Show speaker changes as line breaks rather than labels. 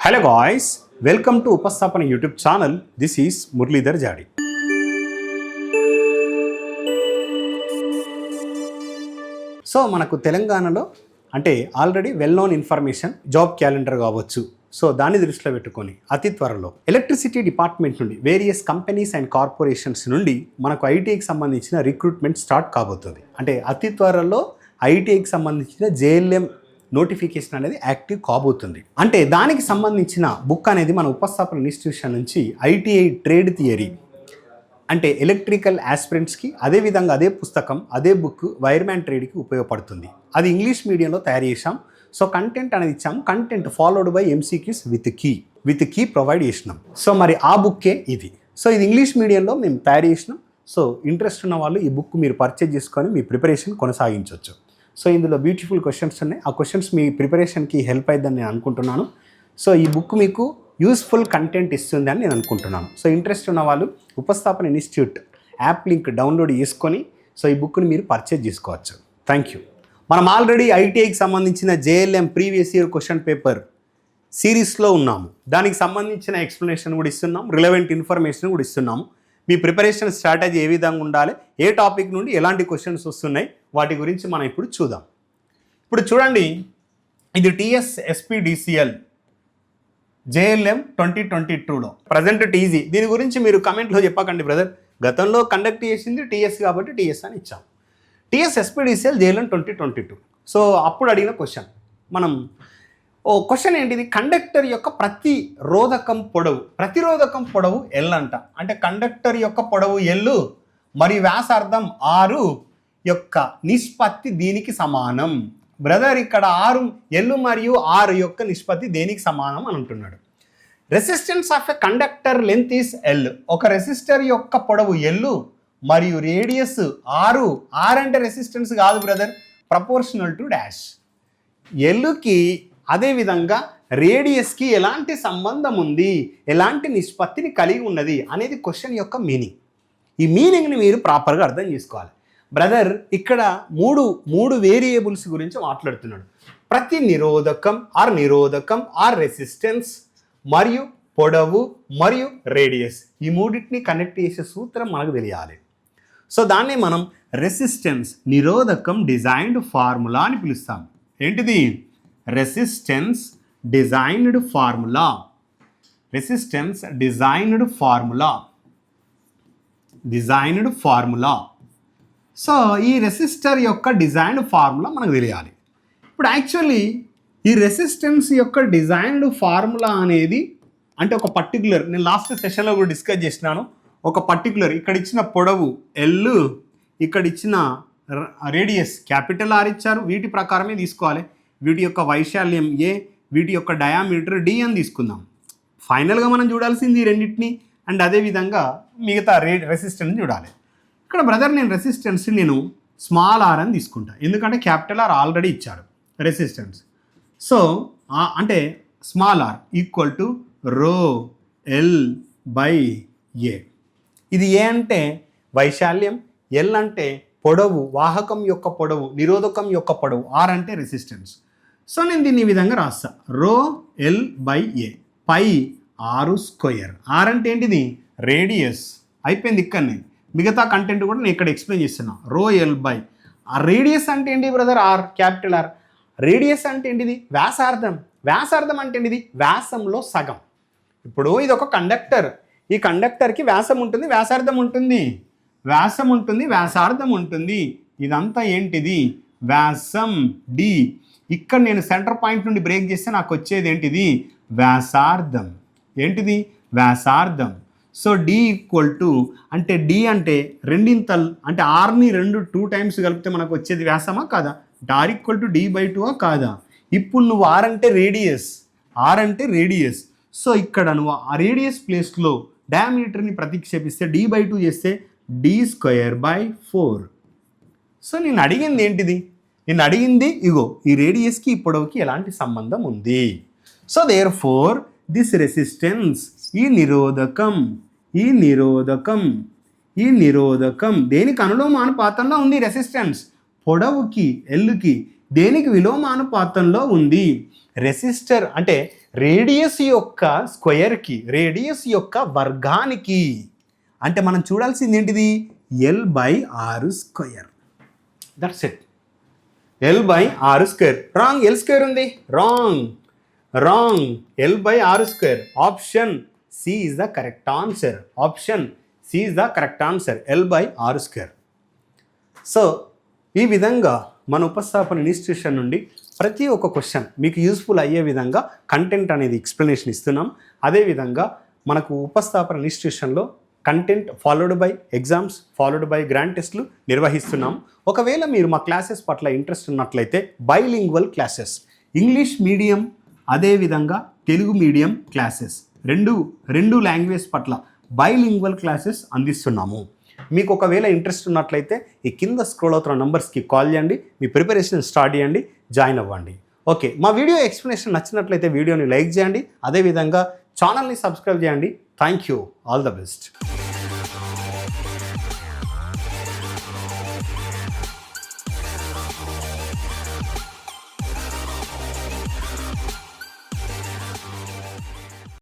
Hello guys, welcome to Upastapana YouTube channel. This is Murlidhar Jadi. So మనకు తెలంగాణలో అంటే already well known information job calendar కావచ్చు. So దాన్ని దృష్టిలో పెట్టుకొని అతి త్వరలో ఎలక్ట్రిసిటీ డిపార్ట్మెంట్ నుండి వేరియస్ కంపెనీస్ అండ్ కార్పొరేషన్స్ నుండి మనకు ఐటీఐకి సంబంధించిన రిక్రూట్మెంట్ స్టార్ట్ కాబోతుంది. అంటే అతి త్వరలో ఐటీఐకి సంబంధించిన జేఎల్ఎం నోటిఫికేషన్ అనేది యాక్టివ్ కాబోతుంది. అంటే దానికి సంబంధించిన బుక్ అనేది మన ఉపస్థాపన ఇన్స్టిట్యూషన్ నుంచి ఐటీఐ ట్రేడ్ థియరీ అంటే ఎలక్ట్రికల్ ఆస్పిరెంట్స్కి అదేవిధంగా అదే పుస్తకం అదే బుక్ వైర్మ్యాన్ ట్రేడ్కి ఉపయోగపడుతుంది. అది ఇంగ్లీష్ మీడియంలో తయారు చేసాం. సో కంటెంట్ అనేది ఇచ్చాము. Content followed by MCQs with key provide చేసినాం. సో మరి ఆ బుక్కే ఇది. సో ఇది ఇంగ్లీష్ మీడియంలో మేము తయారు చేసినాం. సో ఇంట్రెస్ట్ ఉన్న వాళ్ళు ఈ బుక్ మీరు పర్చేజ్ చేసుకొని మీ ప్రిపరేషన్ కొనసాగించవచ్చు. సో ఇందులో బ్యూటిఫుల్ క్వశ్చన్స్ ఉన్నాయి. ఆ క్వశ్చన్స్ మీ ప్రిపరేషన్కి హెల్ప్ అవుతుందని నేను అనుకుంటున్నాను. సో ఈ బుక్ మీకు యూస్ఫుల్ కంటెంట్ ఇస్తుంది అని నేను అనుకుంటున్నాను. సో ఇంట్రెస్ట్ ఉన్న వాళ్ళు ఉపస్థాపన ఇన్స్టిట్యూట్ యాప్ లింక్ డౌన్లోడ్ చేసుకొని సో ఈ బుక్ని మీరు పర్చేజ్ చేసుకోవచ్చు. Thank you. మనం ఆల్రెడీ ఐటీఐకి సంబంధించిన JLM previous year question paper సిరీస్లో ఉన్నాము. దానికి సంబంధించిన ఎక్స్ప్లెనేషన్ కూడా ఇస్తున్నాం, రిలవెంట్ ఇన్ఫర్మేషన్ కూడా ఇస్తున్నాము. మీ ప్రిపరేషన్ స్ట్రాటజీ ఏ విధంగా ఉండాలి, ఏ టాపిక్ నుండి ఎలాంటి క్వశ్చన్స్ వస్తున్నాయి, వాటి గురించి మనం ఇప్పుడు చూద్దాం. ఇప్పుడు చూడండి, ఇది TSSPDCL JLM 2022లో ప్రజెంట్ టీజీ. దీని గురించి మీరు కమెంట్లో చెప్పకండి బ్రదర్, గతంలో కండక్ట్ చేసింది టీఎస్ కాబట్టి టీఎస్ అని ఇచ్చాం. TSSPDCL JLM 2022. సో అప్పుడు అడిగిన క్వశ్చన్ మనం క్వశ్చన్ ఏంటిది, కండక్టర్ యొక్క ప్రతిరోధకం పొడవు L అంట. అంటే కండక్టర్ యొక్క పొడవు L మరియు వ్యాసార్థం 6 యొక్క నిష్పత్తి దీనికి సమానం. బ్రదర్ ఇక్కడ 6 L మరియు 6 యొక్క నిష్పత్తి దేనికి సమానం అని అంటున్నాడు. Resistance of a conductor length is L. ఒక రెసిస్టర్ యొక్క పొడవు L మరియు రేడియస్ 6 అంటే రెసిస్టెన్స్ కాదు బ్రదర్, ప్రపోర్షనల్ టు డాష్. Lకి అదేవిధంగా రేడియస్కి ఎలాంటి సంబంధం ఉంది, ఎలాంటి నిష్పత్తిని కలిగి ఉన్నది అనేది క్వశ్చన్ యొక్క మీనింగ్. ఈ మీనింగ్ని మీరు ప్రాపర్గా అర్థం చేసుకోవాలి. బ్రదర్ ఇక్కడ మూడు వేరియబుల్స్ గురించి మాట్లాడుతున్నాడు. ప్రతి నిరోధకం ఆర్ రెసిస్టెన్స్ మరియు పొడవు మరియు రేడియస్, ఈ మూడింటిని కనెక్ట్ చేసే సూత్రం మనకు తెలియాలి. సో దాన్ని మనం రెసిస్టెన్స్ నిరోధకం డిజైన్డ్ ఫార్ములా అని పిలుస్తాం. ఏంటిది? Resistance designed formula. సో ఈ రెసిస్టర్ యొక్క డిజైన్డ్ ఫార్ములా మనకు తెలియాలి. ఇప్పుడు యాక్చువల్లీ ఈ రెసిస్టెన్స్ యొక్క డిజైన్డ్ ఫార్ములా అనేది అంటే ఒక పర్టికులర్, నేను లాస్ట్ సెషన్లో కూడా డిస్కస్ చేసినాను, ఒక పర్టికులర్ ఇక్కడ ఇచ్చిన పొడవు L, ఇక్కడ ఇచ్చిన రేడియస్ క్యాపిటల్ R ఇచ్చారు, వీటి ప్రకారమే తీసుకోవాలి. వీటి యొక్క వైశాల్యం A, వీటి యొక్క డయామీటర్ D అని తీసుకుందాం. ఫైనల్గా మనం చూడాల్సింది ఈ రెండింటిని అండ్ అదేవిధంగా మిగతా రెసిస్టెన్స్ చూడాలి. ఇక్కడ బ్రదర్ నేను రెసిస్టెన్స్ నేను స్మాల్ r అని తీసుకుంటా, ఎందుకంటే క్యాపిటల్ R ఆల్రెడీ ఇచ్చాడు రెసిస్టెన్స్. సో అంటే small r equal to ρL/A. ఇది A అంటే వైశాల్యం, L అంటే పొడవు, వాహకం యొక్క పొడవు, నిరోధకం యొక్క పొడవు, R అంటే రెసిస్టెన్స్. సో నేను దీన్ని ఈ విధంగా రాస్తా, ρL/A పై r². R అంటే ఏంటిది? రేడియస్. అయిపోయింది ఇక్కడనే. మిగతా కంటెంట్ కూడా నేను ఇక్కడ ఎక్స్ప్లెయిన్ చేస్తున్నా. ρL/. ఆ రేడియస్ అంటే ఏంటి brother? R, capital R. Radius అంటే ఏంటిది? వ్యాసార్థం. వ్యాసార్థం అంటే ఏంటిది? వ్యాసంలో సగం. ఇప్పుడు ఇది ఒక కండక్టర్, ఈ కండక్టర్కి వ్యాసం ఉంటుంది, వ్యాసార్థం ఉంటుంది, వ్యాసార్థం ఉంటుంది. ఇదంతా ఏంటిది? వ్యాసం D. ఇక్కడ నేను సెంటర్ పాయింట్ నుండి బ్రేక్ చేస్తే నాకు వచ్చేది ఏంటిది? వ్యాసార్థం. ఏంటిది? వ్యాసార్థం. సో D ఈక్వల్ టు అంటే D అంటే రెండింతలు, అంటే Rని 2 టైమ్స్ కలిపితే మనకు వచ్చేది వ్యాసమా కాదా? R ఈక్వల్ టు D/2 కాదా? ఇప్పుడు నువ్వు R అంటే రేడియస్. సో ఇక్కడ నువ్వు ఆ రేడియస్ ప్లేస్లో డయామీటర్ని ప్రతిక్షేపిస్తే D/2 చేస్తే D²/4. సో నేను అడిగింది ఏంటిది? ఇగో ఈ రేడియస్కి ఈ పొడవుకి ఎలాంటి సంబంధం ఉంది. So therefore this resistance, ఈ నిరోధకం దేనికి అనులోమానుపాతంలో ఉంది? రెసిస్టెన్స్ పొడవుకి Lకి దేనికి విలోమానుపాతంలో ఉంది? రెసిస్టర్ అంటే రేడియస్ యొక్క స్క్వేర్కి, రేడియస్ యొక్క వర్గానికి. అంటే మనం చూడాల్సింది ఏంటిది? L/r². That's it. L/r². Wrong. L² ఉంది. Wrong. L/r². Option C is the correct answer. Option C is the correct answer. L/r². So ఈ విధంగా మన ఉపస్థాపన ఇన్స్టిట్యూషన్ నుండి ప్రతి ఒక్క క్వశ్చన్ మీకు యూస్ఫుల్ అయ్యే విధంగా కంటెంట్ అనేది ఎక్స్ప్లెనేషన్ ఇస్తున్నాం. అదేవిధంగా మనకు ఉపస్థాపన ఇన్స్టిట్యూషన్లో content followed by exams, followed by grand టెస్ట్లు నిర్వహిస్తున్నాం. ఒకవేళ మీరు మా క్లాసెస్ పట్ల ఇంట్రెస్ట్ ఉన్నట్లయితే బైలింగ్వల్ క్లాసెస్, ఇంగ్లీష్ మీడియం అదేవిధంగా తెలుగు మీడియం క్లాసెస్ రెండు లాంగ్వేజ్ పట్ల బైలింగ్వల్ క్లాసెస్ అందిస్తున్నాము. మీకు ఒకవేళ ఇంట్రెస్ట్ ఉన్నట్లయితే ఈ కింద స్క్రోల్ అవుతున్న నంబర్స్కి కాల్ చేయండి, మీ ప్రిపరేషన్ స్టార్ట్ చేయండి, జాయిన్ అవ్వండి. ఓకే, మా వీడియో ఎక్స్ప్లెనేషన్ నచ్చినట్లయితే వీడియోని లైక్ చేయండి, అదేవిధంగా ఛానల్ని సబ్స్క్రైబ్ చేయండి. Thank you. All the best.